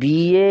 BA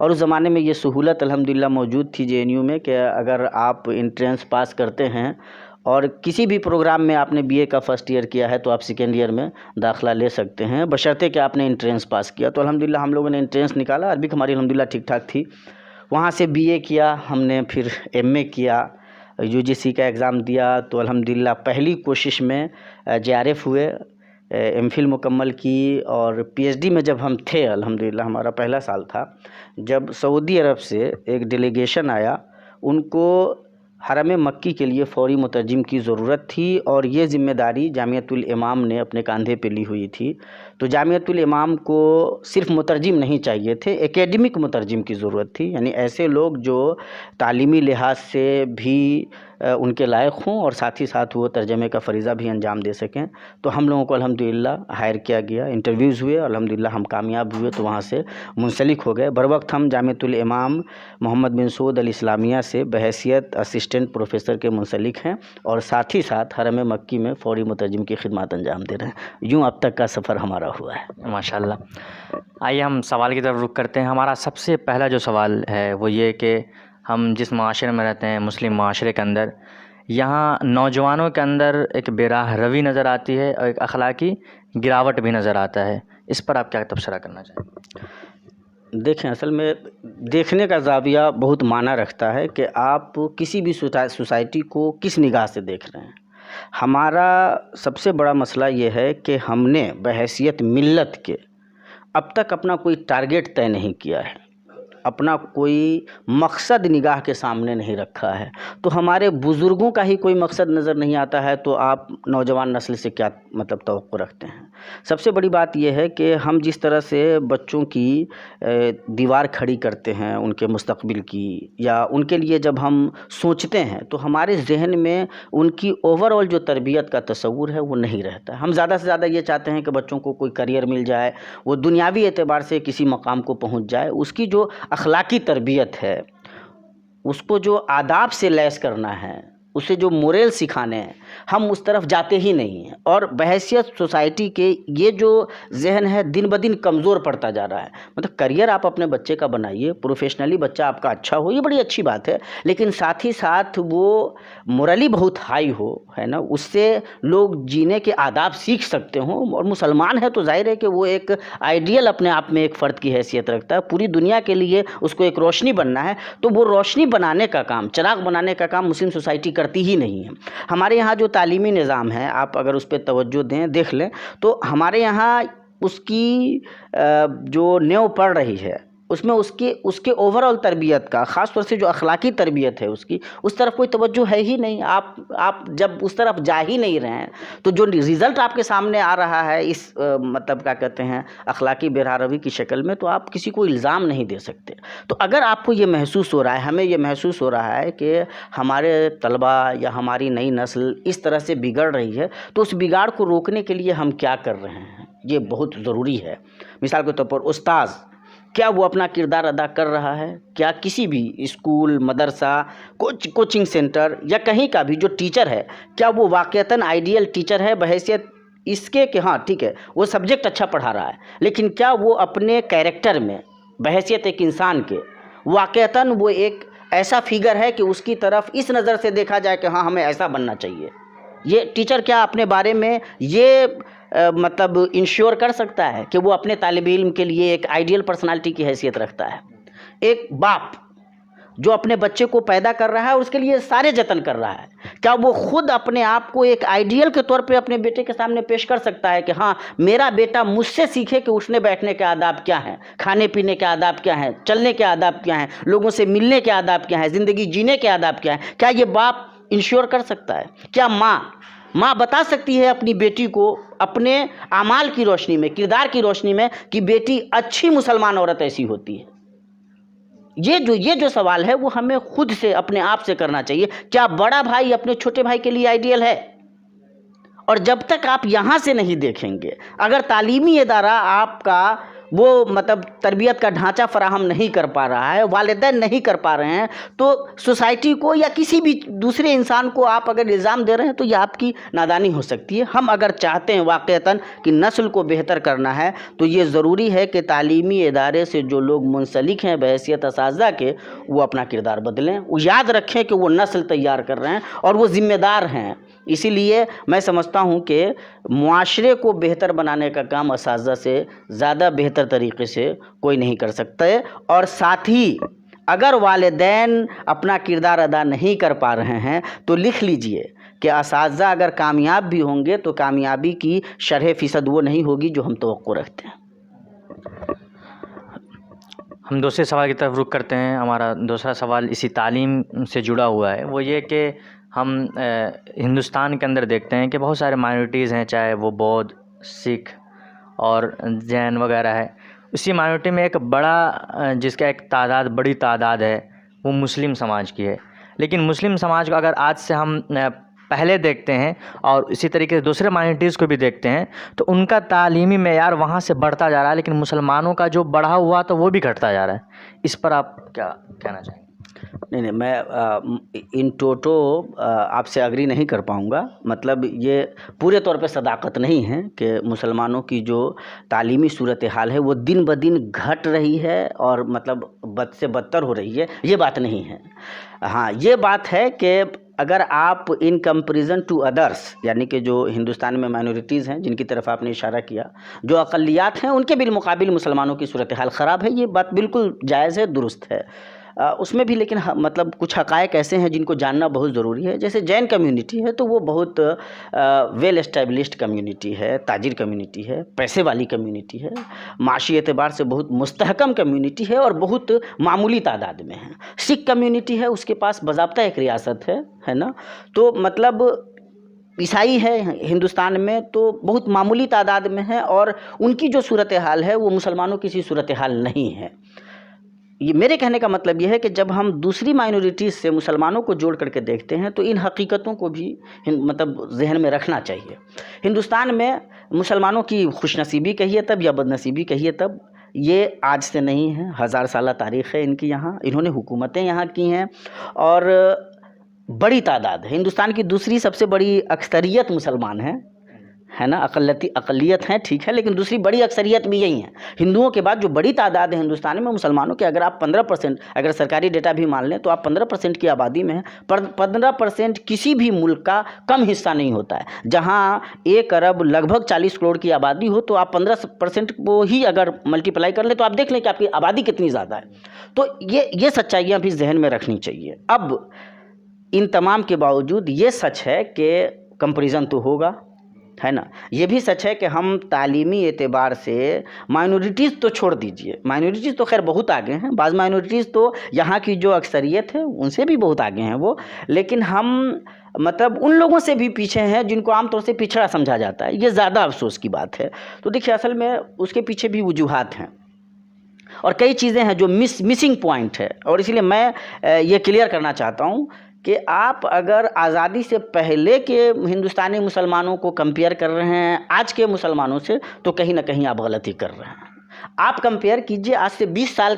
اور اس زمانے میں یہ سہولت الحمدللہ موجود تھی JNU میں کہ اگر آپ انٹرنس پاس کرتے ہیں اور کسی بھی پروگرام میں آپ نے BA کا فرسٹ ایئر کیا ہے تو آپ سیکنڈ ایئر میں داخلہ لے سکتے ہیں، بشرطے کہ آپ نے انٹرنس پاس کیا۔ تو الحمدللہ ہم لوگوں نے انٹرنس نکالا، عربک ہماری الحمدللہ ٹھیک ٹھاک تھی، وہاں سے BA کیا ہم نے، پھر MA کیا، UGC کا ایگزام دیا تو الحمدللہ پہلی کوشش میں JRF ہوئے، MPhil مکمل کی، اور PhD میں جب ہم تھے الحمدللہ ہمارا پہلا سال تھا، جب سعودی عرب سے ایک ڈیلیگیشن آیا، ان کو حرم مکی کے لیے فوری مترجم کی ضرورت تھی، اور یہ ذمہ داری جامعۃ الامام نے اپنے کاندھے پہ لی ہوئی تھی۔ تو جامعۃ الامام کو صرف مترجم نہیں چاہیے تھے، ایکیڈمک مترجم کی ضرورت تھی، یعنی ایسے لوگ جو تعلیمی لحاظ سے بھی ان کے لائق ہوں اور ساتھ ہی ساتھ وہ ترجمے کا فریضہ بھی انجام دے سکیں۔ تو ہم لوگوں کو الحمدللہ ہائر کیا گیا، انٹرویوز ہوئے، الحمدللہ ہم کامیاب ہوئے، تو وہاں سے منسلک ہو گئے۔ بروقت ہم جامعۃ الامام محمد بن سعود الاسلامیہ سے بحیثیت اسسٹنٹ پروفیسر کے منسلک ہیں، اور ساتھ ہی ساتھ حرم مکی میں فوری مترجم کی خدمات انجام دے رہے ہیں۔ یوں اب تک کا سفر ہمارا ہوا ہے۔ ماشاءاللہ۔ آئیے ہم سوال کی طرف رخ کرتے ہیں۔ ہمارا سب سے پہلا جو سوال ہے وہ یہ کہ ہم جس معاشرے میں رہتے ہیں، مسلم معاشرے کے اندر، یہاں نوجوانوں کے اندر ایک بے راہ روی نظر آتی ہے اور ایک اخلاقی گراوٹ بھی نظر آتا ہے، اس پر آپ کیا تبصرہ کرنا چاہیں گے؟ دیکھیں، اصل میں دیکھنے کا زاویہ بہت معنی رکھتا ہے کہ آپ کسی بھی سوسائٹی کو کس نگاہ سے دیکھ رہے ہیں۔ ہمارا سب سے بڑا مسئلہ یہ ہے کہ ہم نے بحیثیت ملت کے اب تک اپنا کوئی ٹارگیٹ طے نہیں کیا ہے، اپنا کوئی مقصد نگاہ کے سامنے نہیں رکھا ہے۔ تو ہمارے بزرگوں کا ہی کوئی مقصد نظر نہیں آتا ہے تو آپ نوجوان نسل سے کیا توقع رکھتے ہیں؟ سب سے بڑی بات یہ ہے کہ ہم جس طرح سے بچوں کی دیوار کھڑی کرتے ہیں ان کے مستقبل کی، یا ان کے لیے جب ہم سوچتے ہیں تو ہمارے ذہن میں ان کی اوور آل جو تربیت کا تصور ہے وہ نہیں رہتا ہے۔ ہم زیادہ سے زیادہ یہ چاہتے ہیں کہ بچوں کو کوئی کریئر مل جائے، وہ دنیاوی اعتبار سے کسی مقام کو پہنچ جائے، اس کی جو اخلاقی تربیت ہے، اس کو جو آداب سے لیس کرنا ہے، اسے جو موریل سکھانے ہیں، ہم اس طرف جاتے ہی نہیں ہیں، اور بحیثیت سوسائٹی کے یہ جو ذہن ہے دن بدن کمزور پڑتا جا رہا ہے۔ مطلب کریئر آپ اپنے بچے کا بنائیے، پروفیشنلی بچہ آپ کا اچھا ہو، یہ بڑی اچھی بات ہے، لیکن ساتھ ہی ساتھ وہ مورلی بہت ہائی ہو، ہے نا، اس سے لوگ جینے کے آداب سیکھ سکتے ہوں، اور مسلمان ہے تو ظاہر ہے کہ وہ ایک آئیڈیل اپنے آپ میں ایک فرد کی حیثیت رکھتا ہے، پوری دنیا کے لیے اس کو ایک روشنی بننا ہے، تو وہ روشنی بنانے کا کام، چراغ بنانے کا کام مسلم سوسائٹی کرتی ہی نہیں ہے۔ ہمارے یہاں جو تعلیمی نظام ہے، آپ اگر اس پہ توجہ دیں، دیکھ لیں، تو ہمارے یہاں اس کی جو نیو پڑ رہی ہے، اس میں اس کے اوور آل تربیت کا، خاص طور سے جو اخلاقی تربیت ہے اس کی، اس طرف کوئی توجہ ہے ہی نہیں۔ آپ جب اس طرف جا ہی نہیں رہے ہیں تو جو رزلٹ آپ کے سامنے آ رہا ہے اس مطلب کیا کہتے ہیں اخلاقی بے راہ روی کی شکل میں، تو آپ کسی کو الزام نہیں دے سکتے۔ تو اگر آپ کو یہ محسوس ہو رہا ہے، ہمیں یہ محسوس ہو رہا ہے کہ ہمارے طلبہ یا ہماری نئی نسل اس طرح سے بگڑ رہی ہے، تو اس بگاڑ کو روکنے کے لیے ہم کیا کر رہے ہیں، یہ بہت ضروری ہے۔ مثال کے طور پر استاذ، کیا وہ اپنا کردار ادا کر رہا ہے؟ کیا کسی بھی اسکول، مدرسہ، کوچنگ سینٹر یا کہیں کا بھی جو ٹیچر ہے، کیا وہ واقعتاً آئیڈیل ٹیچر ہے بحیثیت اس کے کہ ہاں ٹھیک ہے وہ سبجیکٹ اچھا پڑھا رہا ہے، لیکن کیا وہ اپنے کیریکٹر میں بحیثیت ایک انسان کے واقعتاً وہ ایک ایسا فگر ہے کہ اس کی طرف اس نظر سے دیکھا جائے کہ ہاں ہمیں ایسا بننا چاہیے؟ یہ ٹیچر کیا اپنے بارے میں یہ مطلب انشور کر سکتا ہے کہ وہ اپنے طالب علم کے لیے ایک آئیڈیل پرسنالٹی کی حیثیت رکھتا ہے؟ ایک باپ جو اپنے بچے کو پیدا کر رہا ہے اور اس کے لیے سارے جتن کر رہا ہے، کیا وہ خود اپنے آپ کو ایک آئیڈیل کے طور پہ اپنے بیٹے کے سامنے پیش کر سکتا ہے کہ ہاں میرا بیٹا مجھ سے سیکھے کہ اٹھنے بیٹھنے کے آداب کیا ہیں، کھانے پینے کے آداب کیا ہیں، چلنے کے آداب کیا ہیں، لوگوں سے ملنے کے آداب کیا ہیں، زندگی جینے کے آداب کیا ہیں؟ کیا یہ باپ انشور کر سکتا ہے؟ کیا ماں بتا سکتی ہے اپنی بیٹی کو اپنے اعمال کی روشنی میں، کردار کی روشنی میں، کہ بیٹی اچھی مسلمان عورت ایسی ہوتی ہے؟ یہ جو سوال ہے وہ ہمیں خود سے اپنے آپ سے کرنا چاہیے۔ کیا بڑا بھائی اپنے چھوٹے بھائی کے لیے آئیڈیل ہے؟ اور جب تک آپ یہاں سے نہیں دیکھیں گے، اگر تعلیمی ادارہ آپ کا وہ مطلب تربیت کا ڈھانچہ فراہم نہیں کر پا رہا ہے, والدین نہیں کر پا رہے ہیں, تو سوسائٹی کو یا کسی بھی دوسرے انسان کو آپ اگر الزام دے رہے ہیں تو یہ آپ کی نادانی ہو سکتی ہے. ہم اگر چاہتے ہیں واقعتاً کہ نسل کو بہتر کرنا ہے تو یہ ضروری ہے کہ تعلیمی ادارے سے جو لوگ منسلک ہیں بحیثیت اساتذہ کے, وہ اپنا کردار بدلیں, وہ یاد رکھیں کہ وہ نسل تیار کر رہے ہیں اور وہ ذمہ دار ہیں. اسی لیے میں سمجھتا ہوں کہ معاشرے کو بہتر بنانے کا کام اساتذہ سے زیادہ بہتر طریقے سے کوئی نہیں کر سکتا ہے. اور ساتھ ہی اگر والدین اپنا کردار ادا نہیں کر پا رہے ہیں تو لکھ لیجئے کہ اساتذہ اگر کامیاب بھی ہوں گے تو کامیابی کی شرح فیصد وہ نہیں ہوگی جو ہم توقع رکھتے ہیں. ہم دوسرے سوال کی طرف رخ کرتے ہیں. ہمارا دوسرا سوال اسی تعلیم سے جڑا ہوا ہے. وہ یہ کہ ہم ہندوستان کے اندر دیکھتے ہیں کہ بہت سارے مائنورٹیز ہیں, چاہے وہ بودھ, سکھ اور جین وغیرہ ہے. اسی مائنورٹی میں ایک بڑا جس کا ایک بڑی تعداد ہے وہ مسلم سماج کی ہے. لیکن مسلم سماج کو اگر آج سے ہم پہلے دیکھتے ہیں اور اسی طریقے سے دوسرے مائنورٹیز کو بھی دیکھتے ہیں تو ان کا تعلیمی معیار وہاں سے بڑھتا جا رہا ہے, لیکن مسلمانوں کا جو بڑھا ہوا تو وہ بھی گھٹتا جا رہا ہے. اس پر آپ کیا کہنا چاہیں گے؟ نہیں, میں ان ٹوٹو آپ سے اگری نہیں کر پاؤں گا. مطلب یہ پورے طور پہ صداقت نہیں ہے کہ مسلمانوں کی جو تعلیمی صورتحال ہے وہ دن بدن گھٹ رہی ہے اور مطلب بد سے بدتر ہو رہی ہے, یہ بات نہیں ہے. ہاں, یہ بات ہے کہ اگر آپ ان کمپیریزن ٹو ادرس, یعنی کہ جو ہندوستان میں مائنورٹیز ہیں جن کی طرف آپ نے اشارہ کیا, جو اقلیات ہیں ان کے بالمقابل مسلمانوں کی صورتحال خراب ہے, یہ بات بالکل جائز ہے, درست ہے. اس میں بھی لیکن مطلب کچھ حقائق ایسے ہیں جن کو جاننا بہت ضروری ہے. جیسے جین کمیونٹی ہے تو وہ بہت ویل اسٹیبلشڈ کمیونٹی ہے, تاجر کمیونٹی ہے, پیسے والی کمیونٹی ہے, معاشی اعتبار سے بہت مستحکم کمیونٹی ہے اور بہت معمولی تعداد میں ہے. سکھ کمیونٹی ہے, اس کے پاس باضابطہ ایک ریاست ہے نا. تو مطلب عیسائی ہے ہندوستان میں تو بہت معمولی تعداد میں ہے اور ان کی جو صورتحال ہے وہ مسلمانوں کی سی صورتحال نہیں ہے. یہ میرے کہنے کا مطلب یہ ہے کہ جب ہم دوسری مائنورٹیز سے مسلمانوں کو جوڑ کر کے دیکھتے ہیں تو ان حقیقتوں کو بھی مطلب ذہن میں رکھنا چاہیے. ہندوستان میں مسلمانوں کی خوش نصیبی کہیے تب یا بد نصیبی کہیے تب, یہ آج سے نہیں ہے, 1000 سالہ تاریخ ہے ان کی. یہاں انہوں نے حکومتیں یہاں کی ہیں اور بڑی تعداد ہے. ہندوستان کی دوسری سب سے بڑی اکثریت مسلمان ہے نا. اقلیت ہیں ٹھیک ہے, لیکن دوسری بڑی اکثریت بھی یہی ہیں. ہندوؤں کے بعد جو بڑی تعداد ہے ہندوستان میں مسلمانوں کے, اگر آپ 15% اگر سرکاری ڈیٹا بھی مان لیں تو آپ 15% کی آبادی میں ہیں. 15% کسی بھی ملک کا کم حصہ نہیں ہوتا ہے. جہاں 1 ارب لگ بھگ 40 کروڑ کی آبادی ہو تو آپ 15% کو ہی اگر ملٹیپلائی کر لیں تو آپ دیکھ لیں کہ آپ کی آبادی کتنی زیادہ ہے. تو یہ سچائیاں بھی ذہن میں رکھنی چاہیے. اب ان تمام کے باوجود یہ سچ ہے کہ کمپیریزن تو ہوگا, ہے نا. یہ بھی سچ ہے کہ ہم تعلیمی اعتبار سے مائنورٹیز تو چھوڑ دیجئے, مائنورٹیز تو خیر بہت آگے ہیں, بعض مائنورٹیز تو یہاں کی جو اکثریت ہے ان سے بھی بہت آگے ہیں وہ, لیکن ہم مطلب ان لوگوں سے بھی پیچھے ہیں جن کو عام طور سے پچھڑا سمجھا جاتا ہے. یہ زیادہ افسوس کی بات ہے. تو دیکھیے اصل میں اس کے پیچھے بھی وجوہات ہیں اور کئی چیزیں ہیں جو مسنگ پوائنٹ ہے, اور اسی لیے میں یہ کلیئر کرنا چاہتا ہوں کہ آپ اگر آزادی سے پہلے کے ہندوستانی مسلمانوں کو کمپیئر کر رہے ہیں آج کے مسلمانوں سے تو کہیں نہ کہیں آپ غلطی کر رہے ہیں. آپ کمپیئر کیجئے آج سے 20 سال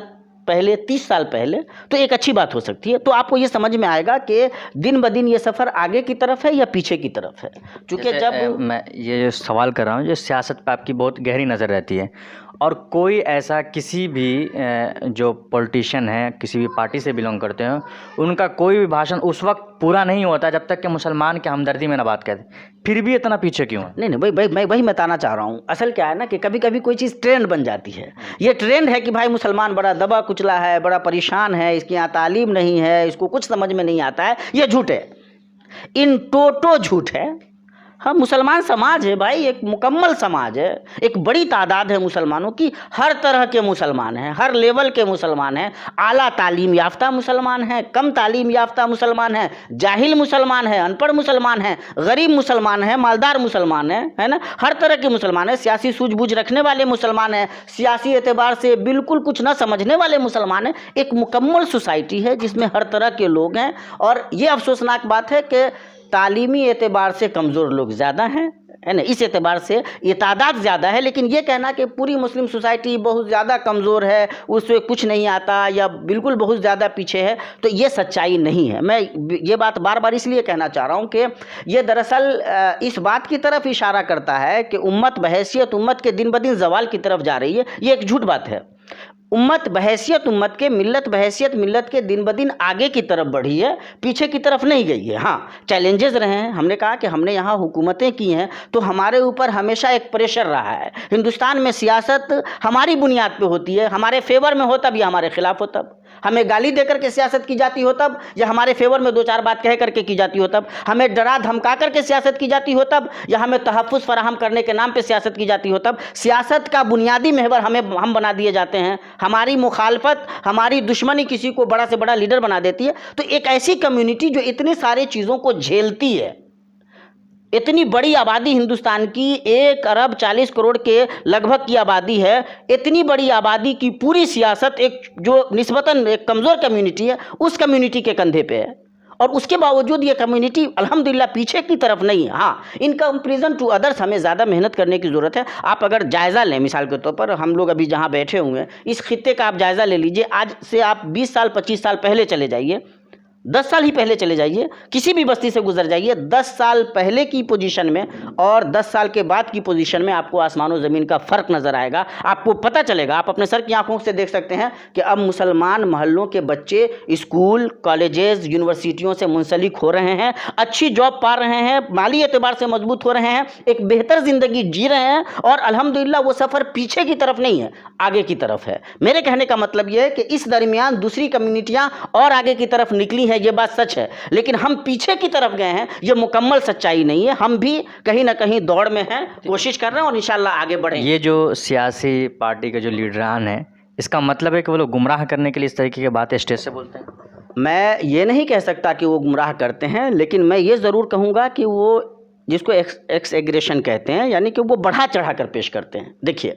پہلے, 30 سال پہلے, تو ایک اچھی بات ہو سکتی ہے. تو آپ کو یہ سمجھ میں آئے گا کہ دن بدن یہ سفر آگے کی طرف ہے یا پیچھے کی طرف ہے. چونکہ جب میں یہ جو سوال کر رہا ہوں, یہ سیاست پہ آپ کی بہت گہری نظر رہتی ہے, اور کوئی ایسا کسی بھی جو پولیٹیشین ہیں کسی بھی پارٹی سے بلونگ کرتے ہیں ان کا کوئی بھی بھاشن اس وقت پورا نہیں ہوتا جب تک کہ مسلمان کے ہمدردی میں نہ بات کرتے. پھر بھی اتنا پیچھے کیوں ہے؟ نہیں بھائی وہی میں بتانا چاہ رہا ہوں. اصل کیا ہے نا کہ کبھی کبھی کوئی چیز ٹرینڈ بن جاتی ہے. یہ ٹرینڈ ہے کہ بھائی مسلمان بڑا دبا کچلا ہے, بڑا پریشان ہے, اس کی یہاں تعلیم نہیں ہے, اس کو کچھ سمجھ میں نہیں آتا ہے. یہ جھوٹ ہے, ان ٹوٹو جھوٹ ہے. ہم مسلمان سماج ہے بھائی, ایک مکمل سماج ہے, ایک بڑی تعداد ہے مسلمانوں کی, ہر طرح کے مسلمان ہیں, ہر لیول کے مسلمان ہیں, اعلیٰ تعلیم یافتہ مسلمان ہیں, کم تعلیم یافتہ مسلمان ہیں, جاہل مسلمان ہیں, ان پڑھ مسلمان ہیں, غریب مسلمان ہیں, مالدار مسلمان ہیں, ہے نا, ہر طرح کے مسلمان ہیں, سیاسی سوجھ بوجھ رکھنے والے مسلمان ہیں, سیاسی اعتبار سے بالکل کچھ نہ سمجھنے والے مسلمان ہیں. ایک مکمل سوسائٹی ہے جس میں ہر طرح کے لوگ ہیں, اور یہ افسوسناک بات ہے کہ تعلیمی اعتبار سے کمزور لوگ زیادہ ہیں, ہے نا, اس اعتبار سے یہ تعداد زیادہ ہے. لیکن یہ کہنا کہ پوری مسلم سوسائٹی بہت زیادہ کمزور ہے, اس سے کچھ نہیں آتا یا بالکل بہت زیادہ پیچھے ہے, تو یہ سچائی نہیں ہے. میں یہ بات بار بار اس لیے کہنا چاہ رہا ہوں کہ یہ دراصل اس بات کی طرف اشارہ کرتا ہے کہ امت بحیثیت امت کے دن بدن زوال کی طرف جا رہی ہے. یہ ایک جھوٹ بات ہے. امت بحیثیت امت کے, ملت بحیثیت ملت کے دن بدن آگے کی طرف بڑھی ہے, پیچھے کی طرف نہیں گئی ہے. ہاں چیلنجز رہے ہیں. ہم نے کہا کہ ہم نے یہاں حکومتیں کی ہیں تو ہمارے اوپر ہمیشہ ایک پریشر رہا ہے. ہندوستان میں سیاست ہماری بنیاد پہ ہوتی ہے, ہمارے فیور میں ہو تب یا ہمارے خلاف ہو تب. ہمیں گالی دے کر کے سیاست کی جاتی ہو تب یا ہمارے فیور میں دو چار بات کہہ کر کے کی جاتی ہو تب. ہمیں ڈرا دھمکا کر کے سیاست کی جاتی ہو تب یا ہمیں تحفظ فراہم کرنے کے نام پہ سیاست کی جاتی ہو تب. سیاست کا بنیادی محور ہم بنا دیے جاتے ہیں. ہماری مخالفت, ہماری دشمنی کسی کو بڑا سے بڑا لیڈر بنا دیتی ہے. تو ایک ایسی کمیونٹی جو اتنی ساری چیزوں کو جھیلتی ہے, اتنی بڑی آبادی ہندوستان کی 1 ارب 40 کروڑ کے لگ بھگ کی آبادی ہے, اتنی بڑی آبادی کی پوری سیاست ایک جو نسبتاً ایک کمزور کمیونٹی ہے اس کمیونٹی کے کندھے پہ ہے. اور اس کے باوجود یہ کمیونٹی الحمدللہ پیچھے کی طرف نہیں ہے. ہاں ان کمپیریزن ٹو ادرس ہمیں زیادہ محنت کرنے کی ضرورت ہے. آپ اگر جائزہ لیں, مثال کے طور پر ہم لوگ ابھی جہاں بیٹھے ہوئے ہیں اس خطے کا آپ جائزہ لے لیجئے. آج سے آپ 20 سال 25 سال پہلے چلے جائیے, 10 سال ہی پہلے چلے جائیے, کسی بھی بستی سے گزر جائیے, 10 سال پہلے کی پوزیشن میں اور 10 سال کے بعد کی پوزیشن میں آپ کو آسمان و زمین کا فرق نظر آئے گا. آپ کو پتہ چلے گا, آپ اپنے سر کی آنکھوں سے دیکھ سکتے ہیں کہ اب مسلمان محلوں کے بچے اسکول, کالجز, یونیورسٹیوں سے منسلک ہو رہے ہیں, اچھی جاب پا رہے ہیں, مالی اعتبار سے مضبوط ہو رہے ہیں, ایک بہتر زندگی جی رہے ہیں. اور الحمدللہ وہ سفر پیچھے کی طرف نہیں ہے, آگے کی طرف ہے. میرے کہنے کا مطلب یہ ہے کہ اس درمیان دوسری کمیونٹیاں اور آگے کی طرف نکلی ہے, یہ بات سچ ہے, لیکن ہم پیچھے کی طرف گئے ہیں, یہ مکمل سچائی نہیں ہے. ہم بھی کہیں نہ کہیں دوڑ میں ہیں, کوشش کر رہے ہیں اور انشاءاللہ آگے بڑھیں. یہ جو سیاسی پارٹی کے جو لیڈران ہیں, اس کا مطلب ہے کہ وہ لوگ گمراہ کرنے کے لیے اس طریقے کی باتیں اسٹیج سے بولتے ہیں؟ میں یہ نہیں کہہ سکتا کہ وہ گمراہ کرتے ہیں, لیکن میں یہ ضرور کہوں گا کہ وہ جس کو ایکس ایگریشن کہتے ہیں, یعنی کہ وہ بڑھا چڑھا کر پیش کرتے ہیں. دیکھیے,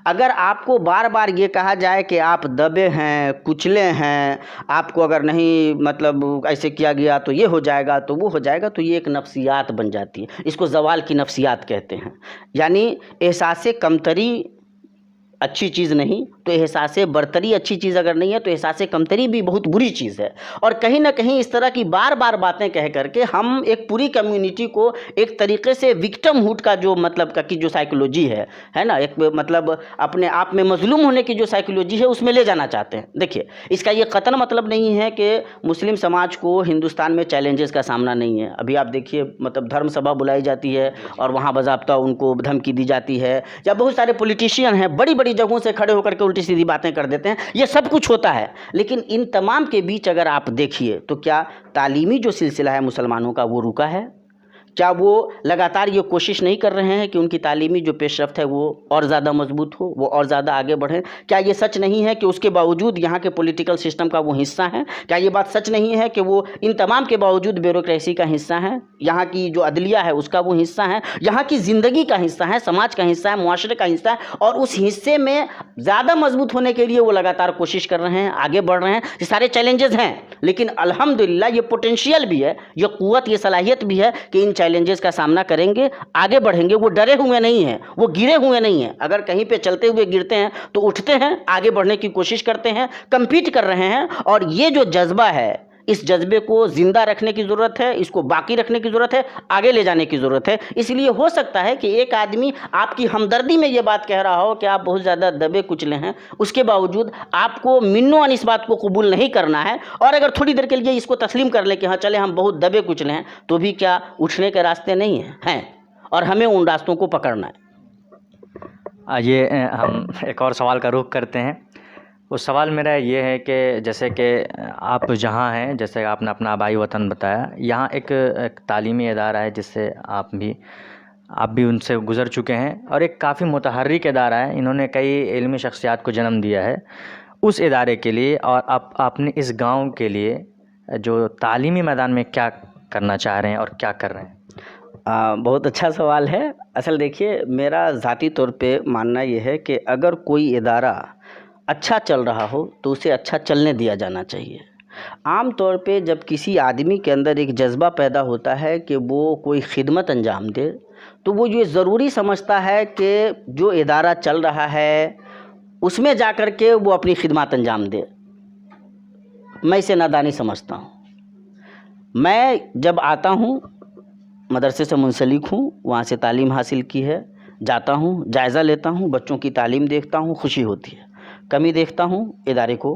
اگر آپ کو بار بار یہ کہا جائے کہ آپ دبے ہیں, کچلے ہیں, آپ کو اگر نہیں مطلب ایسے کیا گیا تو یہ ہو جائے گا تو وہ ہو جائے گا, تو یہ ایک نفسیات بن جاتی ہے. اس کو زوال کی نفسیات کہتے ہیں. یعنی احساس کمتری اچھی چیز نہیں, تو احساس برتری اچھی چیز اگر نہیں ہے تو احساس کمتری بھی بہت بری چیز ہے. اور کہیں نہ کہیں اس طرح کی بار بار باتیں کہہ کر کے ہم ایک پوری کمیونٹی کو ایک طریقے سے وکٹم ہوڈ کا جو مطلب کا کی جو سائیکولوجی ہے نا, ایک مطلب اپنے آپ میں مظلوم ہونے کی جو سائیکولوجی ہے اس میں لے جانا چاہتے ہیں. دیکھیے, اس کا یہ قطعاً مطلب نہیں ہے کہ مسلم سماج کو ہندوستان میں چیلنجز کا سامنا نہیں ہے. ابھی آپ دیکھیے, مطلب دھرم سبھا بلائی جاتی ہے اور وہاں باضابطہ ان کو دھمکی دی جاتی ہے, یا بہت سارے پولیٹیشین ہیں بڑی بڑی جگہوں سے کھڑے ہو کر کے الٹی سیدھی باتیں کر دیتے ہیں. یہ سب کچھ ہوتا ہے, لیکن ان تمام کے بیچ اگر آپ دیکھیے تو کیا تعلیمی جو سلسلہ ہے مسلمانوں کا وہ رکا ہے؟ کیا وہ لگاتار یہ کوشش نہیں کر رہے ہیں کہ ان کی تعلیمی جو پیش رفت ہے وہ اور زیادہ مضبوط ہو, وہ اور زیادہ آگے بڑھیں؟ کیا یہ سچ نہیں ہے کہ اس کے باوجود یہاں کے پولیٹیکل سسٹم کا وہ حصہ ہیں؟ کیا یہ بات سچ نہیں ہے کہ وہ ان تمام کے باوجود بیوروکریسی کا حصہ ہیں, یہاں کی جو عدلیہ ہے اس کا وہ حصہ ہے, یہاں کی زندگی کا حصہ ہے, سماج کا حصہ ہے, معاشرے کا حصہ ہے, اور اس حصے میں زیادہ مضبوط ہونے کے لیے وہ لگاتار کوشش کر رہے ہیں, آگے بڑھ رہے ہیں. یہ سارے چیلنجز ہیں, لیکن الحمدللہ یہ پوٹینشیل بھی ہے, یہ قوت, یہ صلاحیت بھی ہے کہ ان چیلنجز کا سامنا کریں گے, آگے بڑھیں گے. وہ ڈرے ہوئے نہیں ہیں, وہ گرے ہوئے نہیں ہیں. اگر کہیں پہ چلتے ہوئے گرتے ہیں تو اٹھتے ہیں, آگے بڑھنے کی کوشش کرتے ہیں, کمپیٹ کر رہے ہیں. اور یہ جو جذبہ ہے, اس جذبے کو زندہ رکھنے کی ضرورت ہے, اس کو باقی رکھنے کی ضرورت ہے, آگے لے جانے کی ضرورت ہے. اس لیے ہو سکتا ہے کہ ایک آدمی آپ کی ہمدردی میں یہ بات کہہ رہا ہو کہ آپ بہت زیادہ دبے کچلے ہیں, اس کے باوجود آپ کو منو ان اس بات کو قبول نہیں کرنا ہے. اور اگر تھوڑی دیر کے لیے اس کو تسلیم کر لیں کہ ہاں چلے ہم بہت دبے کچلے ہیں, تو بھی کیا اٹھنے کے راستے نہیں ہیں, اور ہمیں ان راستوں کو پکڑنا ہے. یہ ہم ایک اور سوال کا رخ کرتے ہیں. وہ سوال میرا یہ ہے کہ جیسے کہ آپ جہاں ہیں, جیسے آپ نے اپنا آبائی وطن بتایا, یہاں ایک تعلیمی ادارہ ہے جس سے آپ بھی ان سے گزر چکے ہیں, اور ایک کافی متحرک ادارہ ہے, انہوں نے کئی علمی شخصیات کو جنم دیا ہے. اس ادارے کے لیے اور آپ نے اس گاؤں کے لیے جو تعلیمی میدان میں کیا کرنا چاہ رہے ہیں اور کیا کر رہے ہیں؟ بہت اچھا سوال ہے. اصل دیکھیے, میرا ذاتی طور پہ ماننا یہ ہے کہ اگر کوئی ادارہ اچھا چل رہا ہو تو اسے اچھا چلنے دیا جانا چاہیے. عام طور پہ جب کسی آدمی کے اندر ایک جذبہ پیدا ہوتا ہے کہ وہ کوئی خدمت انجام دے, تو وہ یہ ضروری سمجھتا ہے کہ جو ادارہ چل رہا ہے اس میں جا کر کے وہ اپنی خدمات انجام دے. میں اسے نادانی سمجھتا ہوں. میں جب آتا ہوں مدرسے سے منسلک ہوں, وہاں سے تعلیم حاصل کی ہے, جاتا ہوں, جائزہ لیتا ہوں, بچوں کی تعلیم دیکھتا ہوں, خوشی ہوتی ہے. کمی دیکھتا ہوں ادارے کو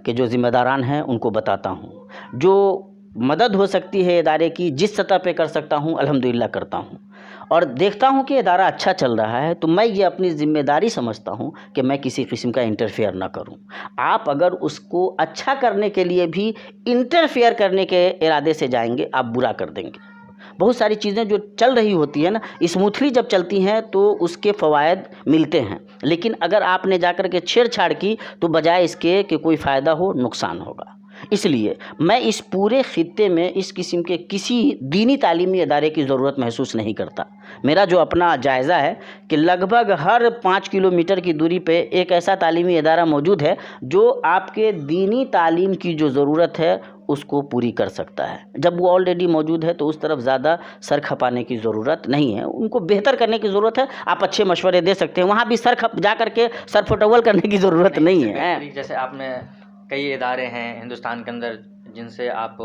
کہ جو ذمہ داران ہیں ان کو بتاتا ہوں. جو مدد ہو سکتی ہے ادارے کی, جس سطح پہ کر سکتا ہوں الحمدللہ کرتا ہوں. اور دیکھتا ہوں کہ ادارہ اچھا چل رہا ہے تو میں یہ اپنی ذمہ داری سمجھتا ہوں کہ میں کسی قسم کا انٹرفیئر نہ کروں. آپ اگر اس کو اچھا کرنے کے لیے بھی انٹرفیئر کرنے کے ارادے سے جائیں گے, آپ برا کر دیں گے. بہت ساری چیزیں جو چل رہی ہوتی ہیں نا, اسموتھلی جب چلتی ہیں تو اس کے فوائد ملتے ہیں, لیکن اگر آپ نے جا کر کے چھیڑ چھاڑ کی تو بجائے اس کے کہ کوئی فائدہ ہو, نقصان ہوگا. اس لیے میں اس پورے خطے میں اس قسم کے کسی دینی تعلیمی ادارے کی ضرورت محسوس نہیں کرتا. میرا جو اپنا جائزہ ہے کہ لگ بھگ ہر 5 کلومیٹر کی دوری پہ ایک ایسا تعلیمی ادارہ موجود ہے جو آپ کے دینی تعلیم کی جو ضرورت ہے اس کو پوری کر سکتا ہے. جب وہ آلریڈی موجود ہے تو اس طرف زیادہ سر کھپانے کی ضرورت نہیں ہے. ان کو بہتر کرنے کی ضرورت ہے. آپ اچھے مشورے دے سکتے ہیں, وہاں بھی جا کر کے سر پھٹول کرنے کی ضرورت نہیں ہے. جیسے آپ نے کئی ادارے ہیں ہندوستان کے اندر جن سے آپ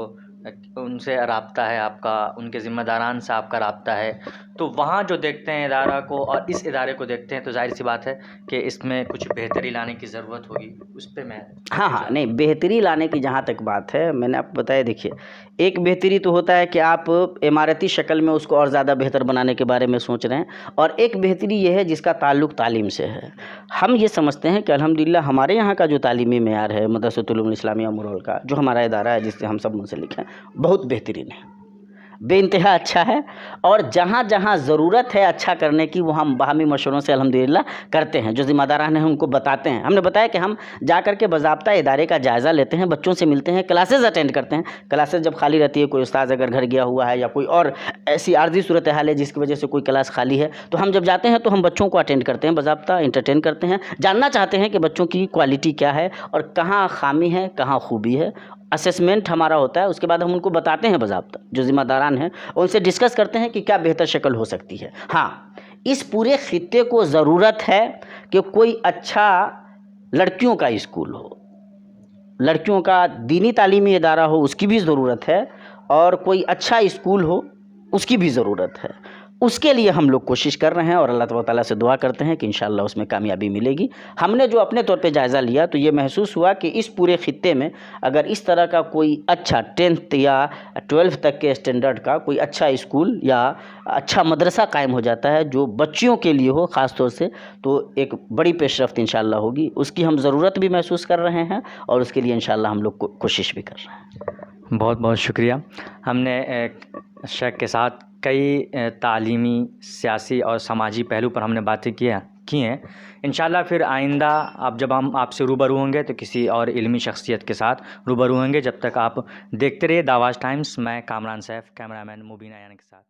ان سے رابطہ ہے آپ کا, ان کے ذمہ داران سے آپ کا رابطہ ہے, تو وہاں جو دیکھتے ہیں ادارہ کو اور اس ادارے کو دیکھتے ہیں تو ظاہر سی بات ہے کہ اس میں کچھ بہتری لانے کی ضرورت ہوگی. اس پہ میں ہاں نہیں, بہتری لانے کی جہاں تک بات ہے, میں نے آپ کو بتایا, دیکھیے ایک بہتری تو ہوتا ہے کہ آپ عمارتی شکل میں اس کو اور زیادہ بہتر بنانے کے بارے میں سوچ رہے ہیں, اور ایک بہتری یہ ہے جس کا تعلق تعلیم سے ہے. ہم یہ سمجھتے ہیں کہ الحمدللہ ہمارے یہاں کا جو تعلیمی معیار ہے مدرسۃ العلوم الاسلامیہ مرول کا, جو ہمارا ادارہ ہے جس سے ہم سب منسلک ہیں, بہت بہترین ہے, بے انتہا اچھا ہے. اور جہاں جہاں ضرورت ہے اچھا کرنے کی وہ ہم باہمی مشوروں سے الحمدللہ کرتے ہیں. جو ذمہ داران ہیں ان کو بتاتے ہیں. ہم نے بتایا کہ ہم جا کر کے باضابطہ ادارے کا جائزہ لیتے ہیں, بچوں سے ملتے ہیں, کلاسز اٹینڈ کرتے ہیں. کلاسز جب خالی رہتی ہے, کوئی استاذ اگر گھر گیا ہوا ہے یا کوئی اور ایسی عارضی صورتحال ہے جس کی وجہ سے کوئی کلاس خالی ہے, تو ہم جب جاتے ہیں تو ہم بچوں کو اٹینڈ کرتے ہیں, باضابطہ انٹرٹین کرتے ہیں, جاننا چاہتے ہیں کہ بچوں کی کوالٹی کیا ہے اور کہاں خامی ہے کہاں خوبی ہے. اسسمنٹ ہمارا ہوتا ہے, اس کے بعد ہم ان کو بتاتے ہیں باضابطہ, جو ذمہ داران ہیں ان سے ڈسکس کرتے ہیں کہ کیا بہتر شکل ہو سکتی ہے. ہاں, اس پورے خطے کو ضرورت ہے کہ کوئی اچھا لڑکیوں کا اسکول ہو, لڑکیوں کا دینی تعلیمی ادارہ ہو, اس کی بھی ضرورت ہے, اور کوئی اچھا اسکول ہو اس کی بھی ضرورت ہے. اس کے لیے ہم لوگ کوشش کر رہے ہیں اور اللہ تبارک تعالیٰ سے دعا کرتے ہیں کہ انشاءاللہ اس میں کامیابی ملے گی. ہم نے جو اپنے طور پہ جائزہ لیا تو یہ محسوس ہوا کہ اس پورے خطے میں اگر اس طرح کا کوئی اچھا 10th یا 12th تک کے اسٹینڈرڈ کا کوئی اچھا اسکول یا اچھا مدرسہ قائم ہو جاتا ہے جو بچیوں کے لیے ہو خاص طور سے, تو ایک بڑی پیش رفت انشاءاللہ ہوگی. اس کی ہم ضرورت بھی محسوس کر رہے ہیں اور اس کے لیے انشاءاللہ ہم لوگ کوشش بھی کر رہے ہیں. بہت بہت شکریہ. ہم نے شیخ کے ساتھ کئی تعلیمی, سیاسی اور سماجی پہلو پر ہم نے باتیں کی ہیں. انشاءاللہ پھر آئندہ جب ہم آپ سے روبرو ہوں گے تو کسی اور علمی شخصیت کے ساتھ روبرو ہوں گے. جب تک آپ دیکھتے رہیے دعواج ٹائمز. میں کامران سیف, کیمرہ مین مبین ایان کے ساتھ.